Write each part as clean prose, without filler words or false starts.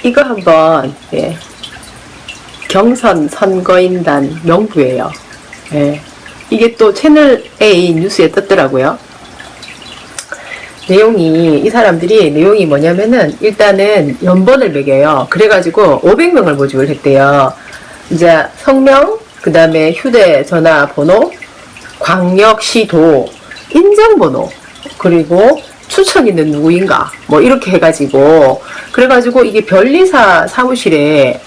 이거 한번, 예. 경선 선거인단 명부예요. 예. 이게 또 채널 A 뉴스에 떴더라고요. 이 사람들이 내용이 뭐냐면은, 일단은 연번을 매겨요. 그래가지고 500명을 모집을 했대요. 이제 성명, 그 다음에 휴대전화 번호, 광역시도, 인증번호, 그리고 추천인은 누구인가, 뭐 이렇게 해가지고, 그래가지고 이게 변리사 사무실에,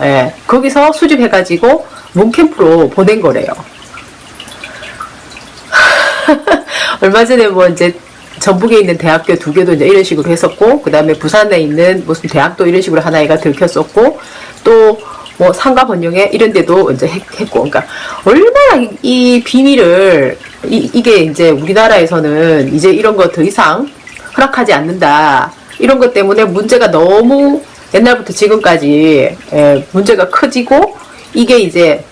예, 거기서 수집해가지고 문캠프로 보낸 거래요. 얼마 전에 뭐 이제 전북에 있는 대학교 2개도 이제 이런 식으로 했었고, 그 다음에 부산에 있는 무슨 대학도 이런 식으로 하나가 들켰었고, 또 뭐 상가 번영에 이런 데도 이제 했고, 그러니까 얼마나 이 비밀을, 이게 이제 우리나라에서는 이제 이런 거 더 이상 허락하지 않는다, 이런 것 때문에 문제가 너무 옛날부터 지금까지, 예, 문제가 커지고, 이게 이제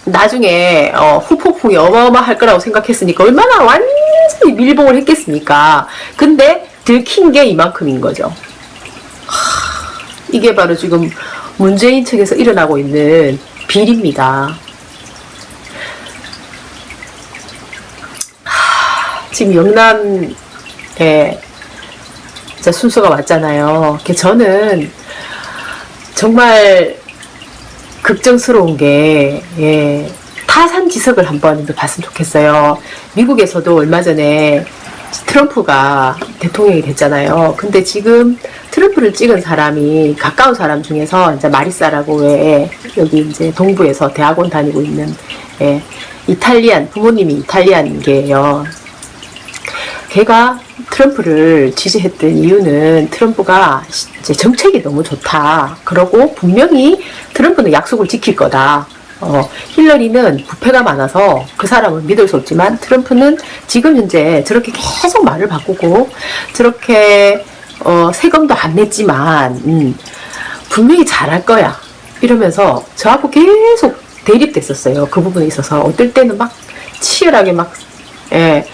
나중에 후폭풍이 어마어마할 거라고 생각했으니까 얼마나 완전히 밀봉을 했겠습니까. 근데 들킨 게 이만큼인 거죠. 이게 바로 지금 문재인 측에서 일어나고 있는 비리입니다. 지금 영남에 순서가 왔잖아요. 저는 정말 걱정스러운 게, 예, 타산지석을 한번 봤으면 좋겠어요. 미국에서도 얼마 전에 트럼프가 대통령이 됐잖아요. 근데 지금 트럼프를 찍은 사람이 가까운 사람 중에서 이제 마리사라고, 왜 여기 이제 동부에서 대학원 다니고 있는, 예, 이탈리안, 부모님이 이탈리안계예요. 걔가 트럼프를 지지했던 이유는 트럼프가 이제 정책이 너무 좋다. 그러고 분명히 트럼프는 약속을 지킬 거다. 힐러리는 부패가 많아서 그 사람을 믿을 수 없지만 트럼프는 지금 현재 저렇게 계속 말을 바꾸고 저렇게 세금도 안 냈지만 분명히 잘할 거야 이러면서 저하고 계속 대립됐었어요. 그 부분에 있어서 어떨 때는 막 치열하게 막, 예,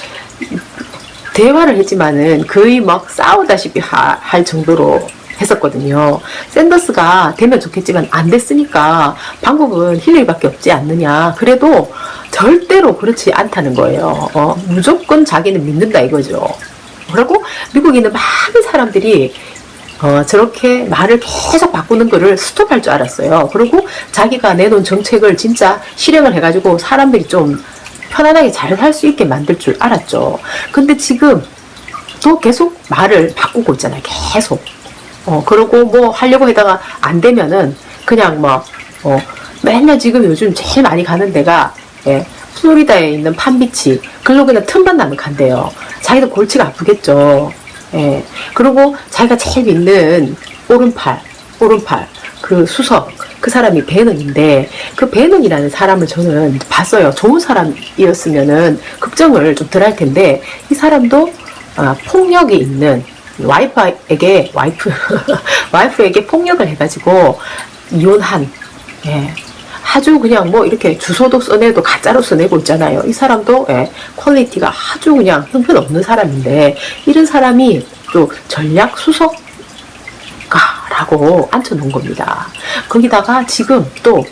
대화를 했지만은 거의 막 싸우다시피 할 정도로 했었거든요. 샌더스가 되면 좋겠지만 안 됐으니까 방법은 힐러리밖에 없지 않느냐. 그래도 절대로 그렇지 않다는 거예요. 무조건 자기는 믿는다 이거죠. 그리고 미국에 있는 많은 사람들이 저렇게 말을 계속 바꾸는 거를 스톱할 줄 알았어요. 그리고 자기가 내놓은 정책을 진짜 실행을 해가지고 사람들이 좀 편안하게 잘 살 수 있게 만들 줄 알았죠. 근데 지금 또 계속 말을 바꾸고 있잖아요. 계속. 그러고 뭐 하려고 하다가 안 되면은 그냥 뭐, 맨날 지금 요즘 제일 많이 가는 데가, 예, 플로리다에 있는 판비치. 글로 그냥 틈만 나면 간대요. 자기도 골치가 아프겠죠. 예. 그리고 자기가 제일 믿는 오른팔, 그 수석, 그 사람이 배넌인데, 그 배넌이라는 사람을 저는 봤어요. 좋은 사람이었으면은 걱정을 좀 덜 할 텐데, 이 사람도 폭력이 있는 와이프에게 폭력을 해가지고 이혼한, 예, 아주 그냥 뭐 이렇게 주소도 써내도 가짜로 써내고 있잖아요. 이 사람도, 예, 퀄리티가 아주 그냥 형편없는 사람인데 이런 사람이 또 전략 수석가라고 앉혀놓은 겁니다. 거기다가 지금 또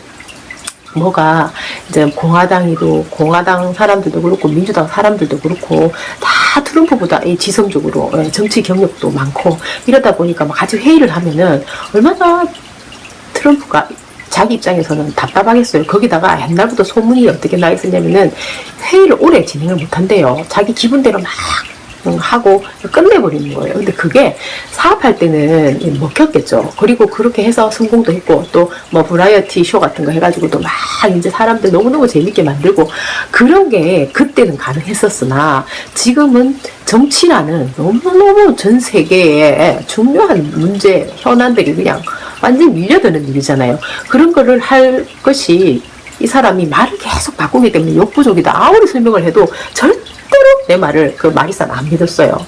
뭐가 이제 공화당 사람들도 그렇고 민주당 사람들도 그렇고 다 트럼프보다 지성적으로, 정치 경력도 많고 이러다 보니까 막 같이 회의를 하면은 얼마나 트럼프가 자기 입장에서는 답답하겠어요. 거기다가 옛날부터 소문이 어떻게 나 있었냐면은 회의를 오래 진행을 못한대요. 자기 기분대로 막 하고 끝내버리는 거예요. 근데 그게 사업할 때는 먹혔겠죠. 그리고 그렇게 해서 성공도 했고 또 뭐 브라이어티 쇼 같은 거 해가지고도 막 이제 사람들 너무너무 재밌게 만들고 그런 게 그때는 가능했었으나 지금은 정치라는 너무너무 전 세계에 중요한 문제 현안들이 그냥 완전히 밀려드는 일이잖아요. 그런 거를 할 것이 이 사람이 말을 계속 바꾸기 때문에 욕부족이다. 아무리 설명을 해도 절대로 내 말을 그 마리사는 안 믿었어요.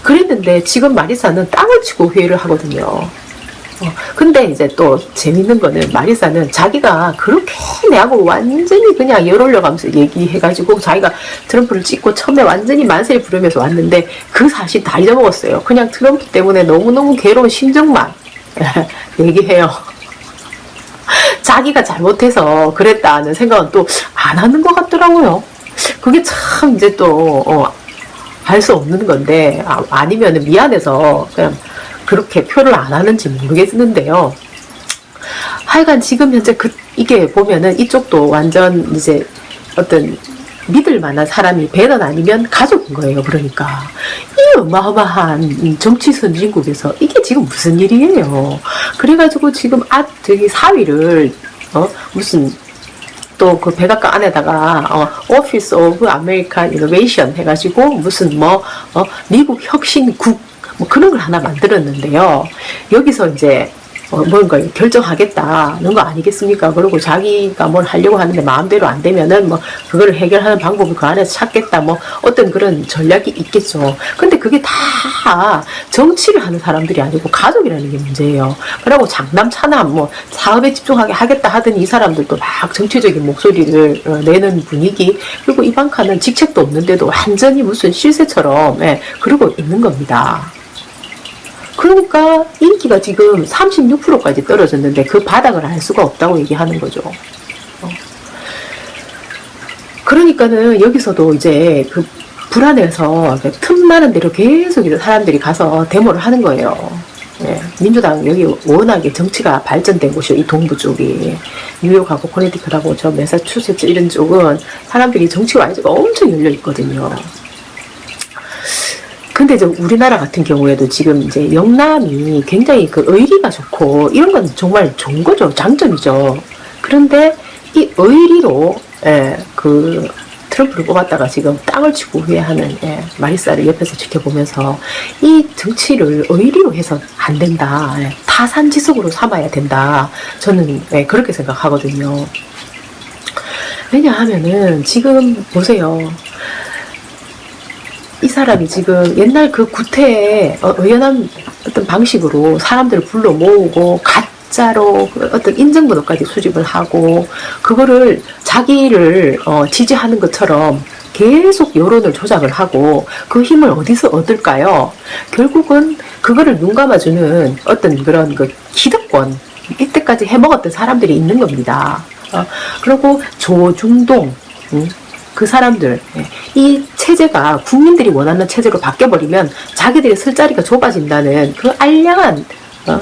그랬는데 지금 마리사는 땅을 치고 회의를 하거든요. 근데 이제 또 재밌는 거는 마리사는 자기가 그렇게 내하고 완전히 그냥 열 올려가면서 얘기해가지고 자기가 트럼프를 찍고 처음에 완전히 만세를 부르면서 왔는데 그 사실 다 잊어먹었어요. 그냥 트럼프 때문에 너무너무 괴로운 심정만, 얘기해요. 자기가 잘못해서 그랬다는 생각은 또 안 하는 것 같더라고요. 그게 참 이제 또 알 수 없는 건데, 아니면 미안해서 그냥 그렇게 표를 안 하는지 모르겠는데요. 하여간 지금 현재 이게 보면은 이쪽도 완전 이제 어떤 믿을 만한 사람이 배는 아니면 가족인 거예요. 그러니까 이 어마어마한 정치 선진국에서 이게 지금 무슨 일이에요. 그래가지고 지금 저기 사위를 무슨 또 그 백악관 안에다가 오피스 오브 아메리칸 이노베이션 해가지고 무슨 미국 혁신국 뭐 그런 걸 하나 만들었는데요. 여기서 이제 뭔가 결정하겠다는 거 아니겠습니까? 그리고 자기가 뭘 하려고 하는데 마음대로 안 되면은 뭐 그거를 해결하는 방법을 그 안에서 찾겠다, 뭐 어떤 그런 전략이 있겠죠. 근데 그게 다 정치를 하는 사람들이 아니고 가족이라는 게 문제예요. 그러고 장남 차남 뭐 사업에 집중하게 하겠다 하더니 이 사람들도 막 정치적인 목소리를 내는 분위기. 그리고 이방카는 직책도 없는데도 완전히 무슨 실세처럼 그러고 있는 겁니다. 그러니까 인기가 지금 36%까지 떨어졌는데 그 바닥을 알 수가 없다고 얘기하는 거죠. 그러니까는 여기서도 이제 그 불안해서 틈나는 대로 계속 사람들이 가서 데모를 하는 거예요. 민주당 여기 워낙에 정치가 발전된 곳이요. 이 동부 쪽이 뉴욕하고 코네티컷하고 저 매사추세츠 이런 쪽은 사람들이 정치 와이즈가 엄청 열려 있거든요. 근데 이제 우리나라 같은 경우에도 지금 이제 영남이 굉장히 그 의리가 좋고 이런 건 정말 좋은 거죠. 장점이죠. 그런데 이 의리로 그 트럼프를 뽑았다가 지금 땅을 치고 후회하는 마리사를 옆에서 지켜보면서 이 정치를 의리로 해서 안 된다. 타산지석으로 삼아야 된다. 저는 그렇게 생각하거든요. 왜냐하면은 지금 보세요. 이 사람이 지금 옛날 그 구태의 의연한 어떤 방식으로 사람들을 불러 모으고 가짜로 어떤 인증번호까지 수집을 하고 그거를 자기를 지지하는 것처럼 계속 여론을 조작을 하고 그 힘을 어디서 얻을까요? 결국은 그거를 눈 감아주는 어떤 그런 그 기득권, 이때까지 해먹었던 사람들이 있는 겁니다. 그리고 조중동, 그 사람들, 이 체제가 국민들이 원하는 체제로 바뀌어버리면 자기들의 쓸 자리가 좁아진다는 그 알량한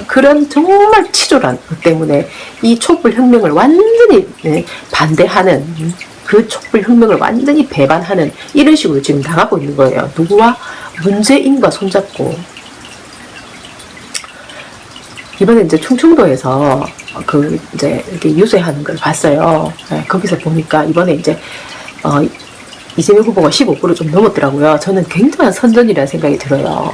그런 정말 치졸한 것 때문에 이 촛불혁명을 완전히 반대하는, 그 촛불혁명을 완전히 배반하는 이런 식으로 지금 나가고 있는 거예요. 누구와? 문재인과 손잡고. 이번에 이제 충청도에서 그 이제 이렇게 유세하는 걸 봤어요. 거기서 보니까 이번에 이제 이재명 후보가 15% 좀 넘었더라고요. 저는 굉장한 선전이라는 생각이 들어요.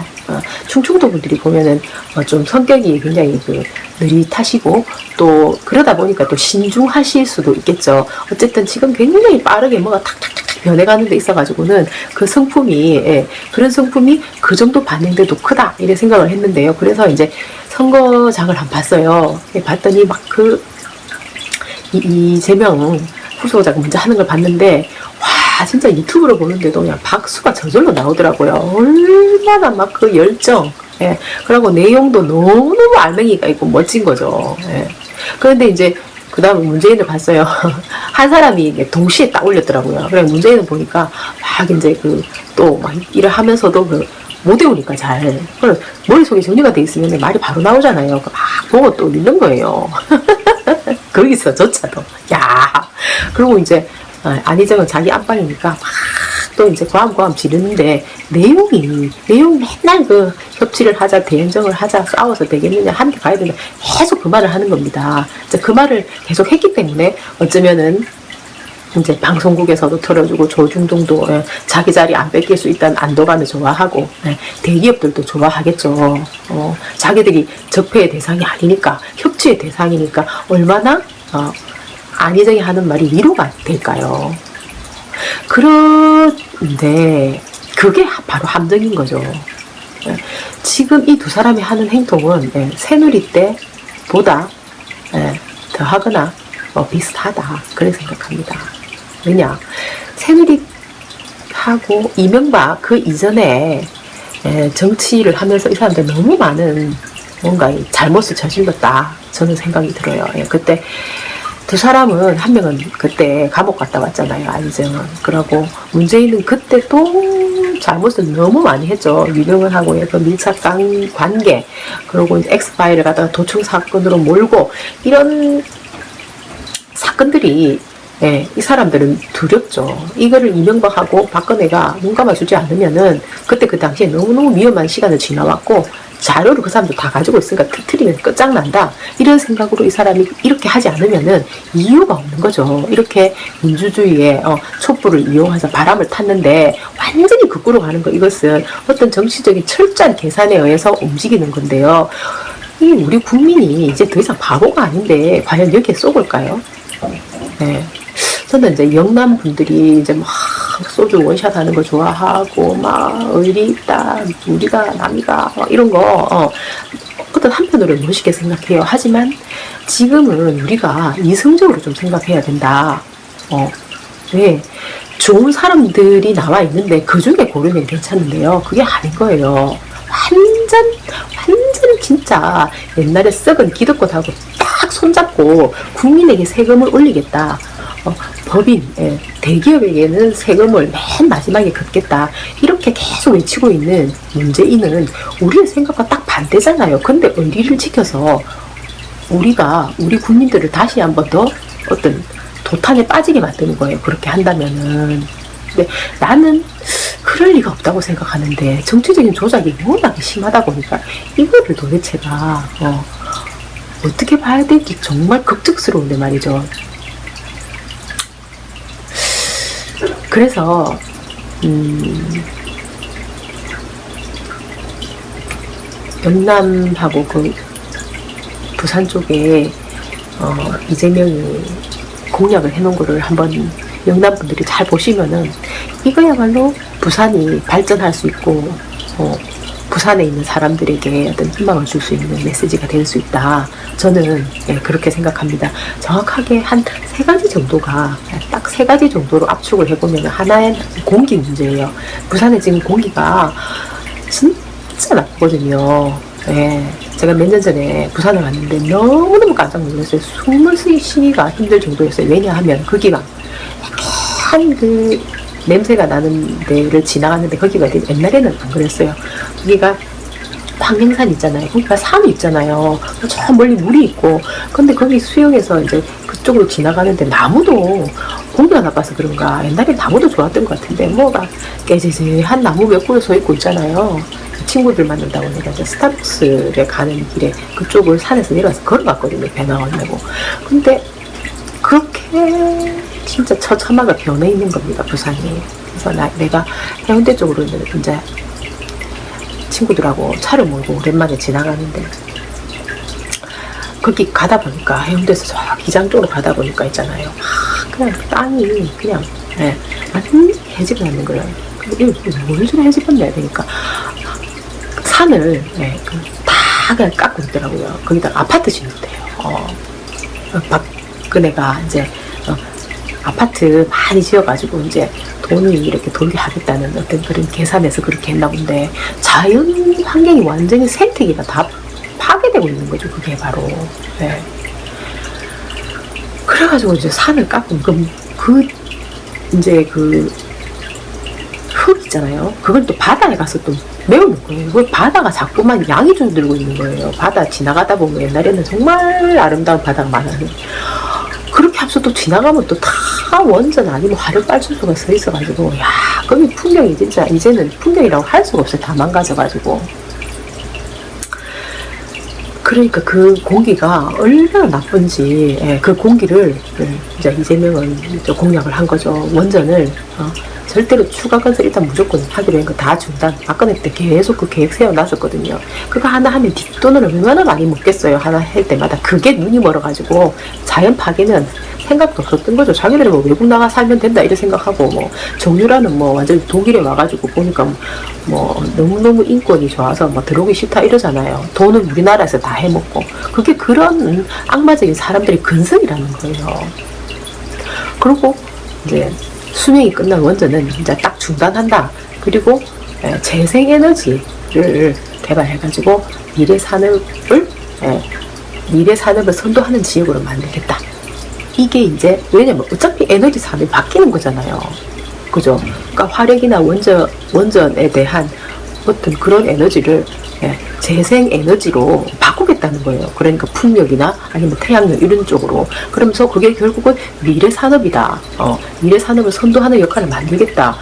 충청도 분들이 보면은 좀 성격이 굉장히 그 느릿하시고 또 그러다 보니까 또 신중하실 수도 있겠죠. 어쨌든 지금 굉장히 빠르게 뭐가 탁탁탁 변해가는 데 있어가지고는 그 성품이 그런 성품이 그 정도 반응돼도 크다 이런 생각을 했는데요. 그래서 이제 선거장을 한번 봤어요. 봤더니 막 그 이재명 후보자가 먼저 하는 걸 봤는데 와 진짜 유튜브로 보는데도 그냥 박수가 저절로 나오더라고요. 얼마나 막 그 열정, 그리고 내용도 너무너무 알맹이가 있고 멋진 거죠. 그런데 이제 그 다음에 문재인을 봤어요. 한 사람이 동시에 딱 올렸더라고요. 그래 문재인을 보니까 막 이제 그 또 막 일을 하면서도 못 외우니까 잘 머릿속에 정리가 돼 있으면 말이 바로 나오잖아요. 막 보고 또 읽는 거예요. 거기서조차도 야 그리고 이제 안희정은 자기 안방이니까 막 또 이제 고함고함 지르는데 내용 맨날 그 협치를 하자 대연정을 하자 싸워서 되겠느냐 함께 가야 된다 계속 그 말을 하는 겁니다. 이제 그 말을 계속 했기 때문에 어쩌면은 이제 방송국에서도 틀어주고 조중동도 자기 자리 안 뺏길 수 있다는 안도감을 좋아하고 대기업들도 좋아하겠죠. 자기들이 적폐의 대상이 아니니까 협치의 대상이니까 얼마나 안희정이 하는 말이 위로가 될까요? 그런데 그게 바로 함정인 거죠. 지금 이 두 사람이 하는 행동은 새누리 때보다 더 하거나 비슷하다 그렇게 생각합니다. 왜냐 새누리하고 이명박 그 이전에 정치를 하면서 이 사람들 너무 많은 뭔가 이 잘못을 저질렀다 저는 생각이 들어요. 예, 그때 두 사람은 한 명은 그때 감옥 갔다 왔잖아요. 안정은. 그러고 문재인은 그때 또 잘못을 너무 많이 했죠. 유경을 하고 그 밀착 관계, 그리고 이제 엑스파일을 갖다가 도청 사건으로 몰고 이런 사건들이, 예, 이 사람들은 두렵죠. 이거를 이명박하고 박근혜가 눈 감아주지 않으면은 그때 그 당시에 너무너무 위험한 시간을 지나왔고 자료를 그 사람들 다 가지고 있으니까 터트리면 끝장난다 이런 생각으로 이 사람이 이렇게 하지 않으면은 이유가 없는 거죠. 이렇게 민주주의의 촛불을 이용해서 바람을 탔는데 완전히 거꾸로 가는 거, 이것은 어떤 정치적인 철저한 계산에 의해서 움직이는 건데요. 이 우리 국민이 이제 더 이상 바보가 아닌데 과연 여기에 쏘을까요? 네. 저는 이제 영남 분들이 이제 막 소주 원샷 하는 거 좋아하고 막 의리 있다, 우리가 남이가 막 이런 거 어떤 한편으로는 멋있게 생각해요. 하지만 지금은 우리가 이성적으로 좀 생각해야 된다. 왜? 좋은 사람들이 나와 있는데 그 중에 고르면 괜찮은데요. 그게 아닌 거예요. 완전 진짜 옛날에 썩은 기득권하고 딱 손잡고 국민에게 세금을 올리겠다. 법인, 대기업에게는 세금을 맨 마지막에 걷겠다. 이렇게 계속 외치고 있는 문재인은 우리의 생각과 딱 반대잖아요. 근데 의리를 지켜서 우리 국민들을 다시 한 번 더 어떤 도탄에 빠지게 만드는 거예요. 그렇게 한다면은. 근데 나는 그럴 리가 없다고 생각하는데 정치적인 조작이 워낙에 심하다 보니까 이거를 도대체가 어떻게 봐야 될지 정말 걱정스러운데 말이죠. 그래서 영남하고 그 부산 쪽에 이재명이 공약을 해놓은 거를 한번 영남 분들이 잘 보시면은 이거야말로 부산이 발전할 수 있고 부산에 있는 사람들에게 어떤 희망을 줄 수 있는 메시지가 될 수 있다. 저는 그렇게 생각합니다. 정확하게 한 3가지 정도가 딱 3가지 정도로 압축을 해보면 하나의 공기 문제예요. 부산에 지금 공기가 진짜 나쁘거든요. 예, 제가 몇 년 전에 부산에 왔는데 너무너무 깜짝 놀랐어요. 숨을 쉬기가 힘들 정도였어요. 왜냐하면 거기가 약간 그 냄새가 나는 데를 지나갔는데 거기가 옛날에는 안 그랬어요. 거기가 황령산 있잖아요. 거기가 산이 있잖아요. 저 멀리 물이 있고. 근데 거기 수영해서 이제 그쪽으로 지나가는데 나무도 공기가 나빠서 그런가 옛날에 나무도 좋았던 것 같은데 뭐가 깨지지한 나무 몇 그루 서 있고 있잖아요. 친구들 만난다고 내가 이제 스타벅스에 가는 길에 그쪽을 산에서 내려와서 걸어갔거든요. 배 나오려고. 근데 그렇게 진짜 처참하게 변해 있는 겁니다. 부산이. 그래서 내가 해운대 쪽으로 이제 친구들하고 차를 몰고 오랜만에 지나가는데 거기 가다 보니까 해운대에서 저 기장 쪽으로 가다 보니까 있잖아요. 그냥 땅이 그냥 완전 해집어놨는 거예요. 이거 뭘 좀 해집었냐 그러니까 산을 다 그냥 깎고 있더라고요. 거기다 아파트 짓는데요. 박근혜가 이제 아파트 많이 지어가지고 이제 돈이 이렇게 돌게 하겠다는 어떤 그런 계산에서 그렇게 했나 본데 자연 환경이 완전히 생태계가 다 파괴되고 있는 거죠. 그게 바로. 네. 그래가지고 이제 산을 깎고 이제 그 흙 있잖아요. 그걸 또 바다에 가서 또 메우는 거예요. 그 바다가 자꾸만 양이 줄들고 있는 거예요. 바다 지나가다 보면 옛날에는 정말 아름다운 바다가 많았는데 그렇게 하면서 또 지나가면 또 다 원전 아니면 화력발전소가 서 있어가지고 야 거기 풍경이 진짜 이제는 풍경이라고 할 수가 없어요. 다 망가져가지고. 그러니까 그 공기가 얼마나 나쁜지 그 공기를 이제 이재명은 이제 공약을 한 거죠. 원전을 절대로 추가 건설 일단 무조건 하기로 한 거 다 중단. 박근혜 때 계속 그 계획 세워놨었거든요. 그거 하나 하면 뒷돈을 얼마나 많이 먹겠어요. 하나 할 때마다. 그게 눈이 멀어가지고 자연 파괴는 생각도 없었던 거죠. 자기들은 뭐 외국 나가 살면 된다 이런 생각하고 뭐 정유라는 뭐 완전히 독일에 와가지고 보니까 뭐 너무너무 인권이 좋아서 뭐 들어오기 싫다 이러잖아요. 돈은 우리나라에서 다 해먹고. 그게 그런 악마적인 사람들의 근성이라는 거예요. 그리고 이제 수명이 끝난 원전은 이제 딱 중단한다. 그리고 재생에너지를 개발해가지고 미래 산업을 선도하는 지역으로 만들겠다. 이게 이제 왜냐면 어차피 에너지 산업이 바뀌는 거잖아요. 그죠? 그러니까 화력이나 원전에 대한 어떤 그런 에너지를 재생 에너지로 바꾸겠다는 거예요. 그러니까 풍력이나 아니면 태양력 이런 쪽으로. 그러면서 그게 결국은 미래 산업이다. 미래 산업을 선도하는 역할을 만들겠다.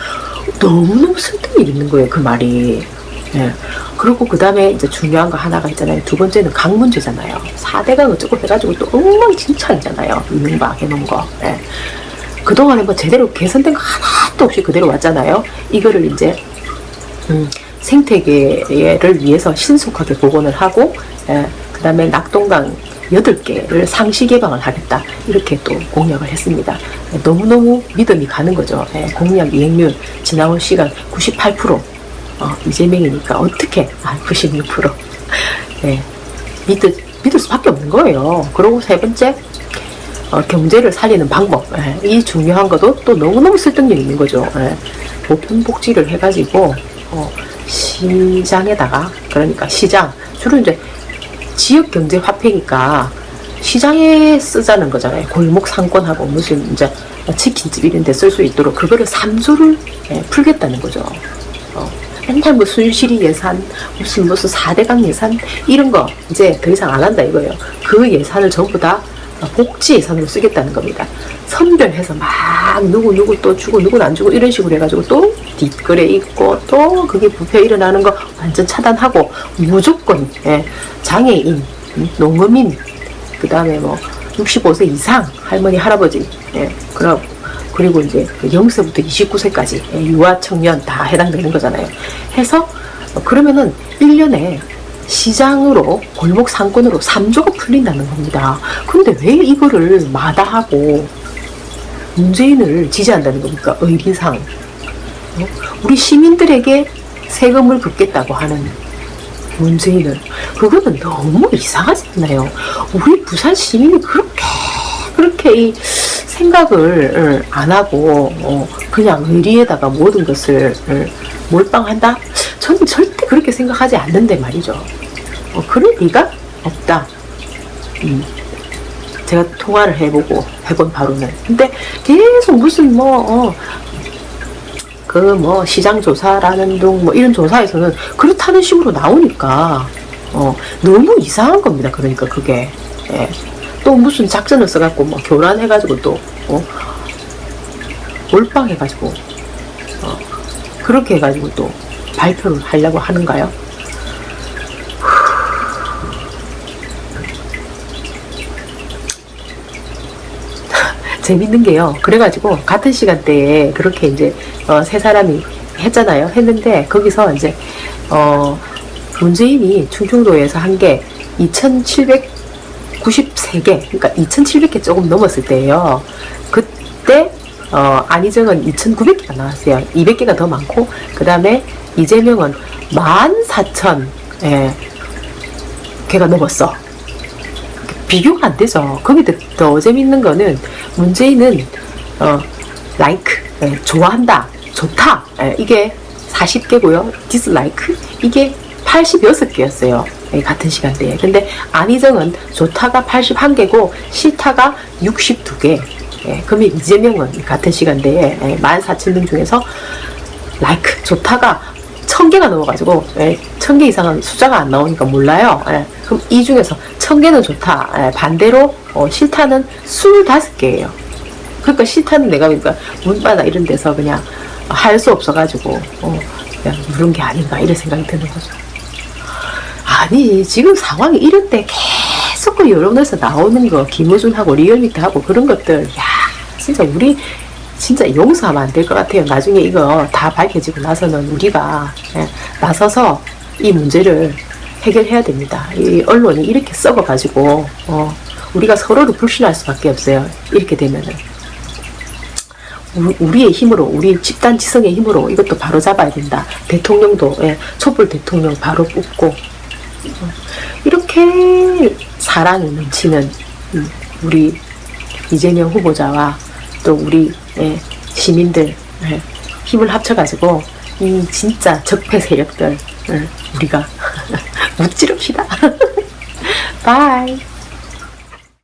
너무너무 설득이 있는 거예요, 그 말이. 그리고 그 다음에 이제 중요한 거 하나가 있잖아요. 두 번째는 강 문제잖아요. 4대강 어쩌고 해가지고 또 엉망진창이잖아요. 이명박 해놓은 거. 그동안에 뭐 제대로 개선된 거 하나도 없이 그대로 왔잖아요. 이거를 이제 생태계를 위해서 신속하게 복원을 하고, 그 다음에 낙동강 8개를 상시 개방을 하겠다. 이렇게 또 공약을 했습니다. 너무너무 믿음이 가는 거죠. 공약 이행률 지나온 시간 98%. 이재명이니까 어떻게 96%. 믿을 수밖에 없는 거예요. 그리고 세 번째, 경제를 살리는 방법. 이 중요한 것도 또 너무너무 설득력 있는 거죠. 보편복지를 해가지고 시장에다가, 그러니까 시장, 주로 이제 지역경제 화폐니까 시장에 쓰자는 거잖아요. 골목 상권하고 무슨 이제 치킨집 이런 데 쓸 수 있도록 그거를 3조를 풀겠다는 거죠. 맨날 뭐 순실이 예산, 무슨 4대강 예산 이런 거 이제 더 이상 안 한다 이거예요. 그 예산을 전부 다 복지 예산으로 쓰겠다는 겁니다. 선별해서 막 누구 또 주고 누구는 안 주고 이런 식으로 해가지고 또 뒷거래 있고 또 그게 부패 일어나는 거 완전 차단하고 무조건 장애인, 농어민, 그 다음에 뭐 65세 이상 할머니 할아버지, 그리고 이제 0세부터 29세까지 유아 청년 다 해당되는 거잖아요. 해서 그러면은 1년에 시장으로 골목 상권으로 3조가 풀린다는 겁니다. 근데 왜 이거를 마다하고 문재인을 지지한다는 겁니까? 의리상 우리 시민들에게 세금을 걷겠다고 하는 문재인은, 그거는 너무 이상하지 않나요? 우리 부산 시민이 그렇게 이 생각을 안 하고 그냥 의리에다가 모든 것을 몰빵한다? 저는 절대 그렇게 생각하지 않는데 말이죠. 그럴 리가 없다. 제가 통화를 해본 바로는. 근데 계속 무슨 시장조사라는 둥 이런 조사에서는 그렇다는 식으로 나오니까 너무 이상한 겁니다. 그러니까 그게 또 무슨 작전을 써갖고 교란해가지고 또 몰빵해가지고 그렇게 해가지고 또 발표를 하려고 하는가요? 재밌는 게요. 그래가지고 같은 시간대에 그렇게 이제 세 사람이 했잖아요. 했는데 거기서 이제 문재인이 충청도에서 한 게 2,793개, 그러니까 2,700개 조금 넘었을 때예요. 그때 안희정은 2,900개가 나왔어요. 200개가 더 많고, 그 다음에 이재명은 14,000개가 넘었어. 비교가 안 되죠. 거기도 더 재밌는 거는 문재인은 like, 좋아한다, 좋다, 이게 40개고요. dislike 이게 86개였어요. 같은 시간대에. 근데 안희정은 좋다가 81개고 싫다가 62개. 그러면 이재명은 같은 시간대에 14,000명 중에서 like, 좋다가 1,000개가 넘어가지고 1,000개 이상은 숫자가 안 나오니까 몰라요. 그럼 이 중에서 1,000개는 좋다, 반대로 싫다는 25개예요. 그러니까 싫다는 내가 그러니까 문바나 이런 데서 그냥 할 수 없어가지고 그냥 누른 게 아닌가 이런 생각이 드는 거죠. 아니 지금 상황이 이럴 때 계속 그 여론에서 나오는 거, 김어준하고 리얼미터하고 그런 것들, 야 진짜 우리 진짜 용서하면 안 될 것 같아요. 나중에 이거 다 밝혀지고 나서는 우리가 나서서 이 문제를 해결해야 됩니다. 이 언론이 이렇게 썩어가지고 우리가 서로를 불신할 수밖에 없어요. 이렇게 되면은 우리의 힘으로, 우리 집단 지성의 힘으로 이것도 바로 잡아야 된다. 대통령도 촛불 대통령 바로 뽑고 이렇게 사랑이 넘치는 우리 이재명 후보자와 또 우리 시민들 힘을 합쳐가지고 이 진짜 적폐 세력들 우리가 무찌릅시다. 바이.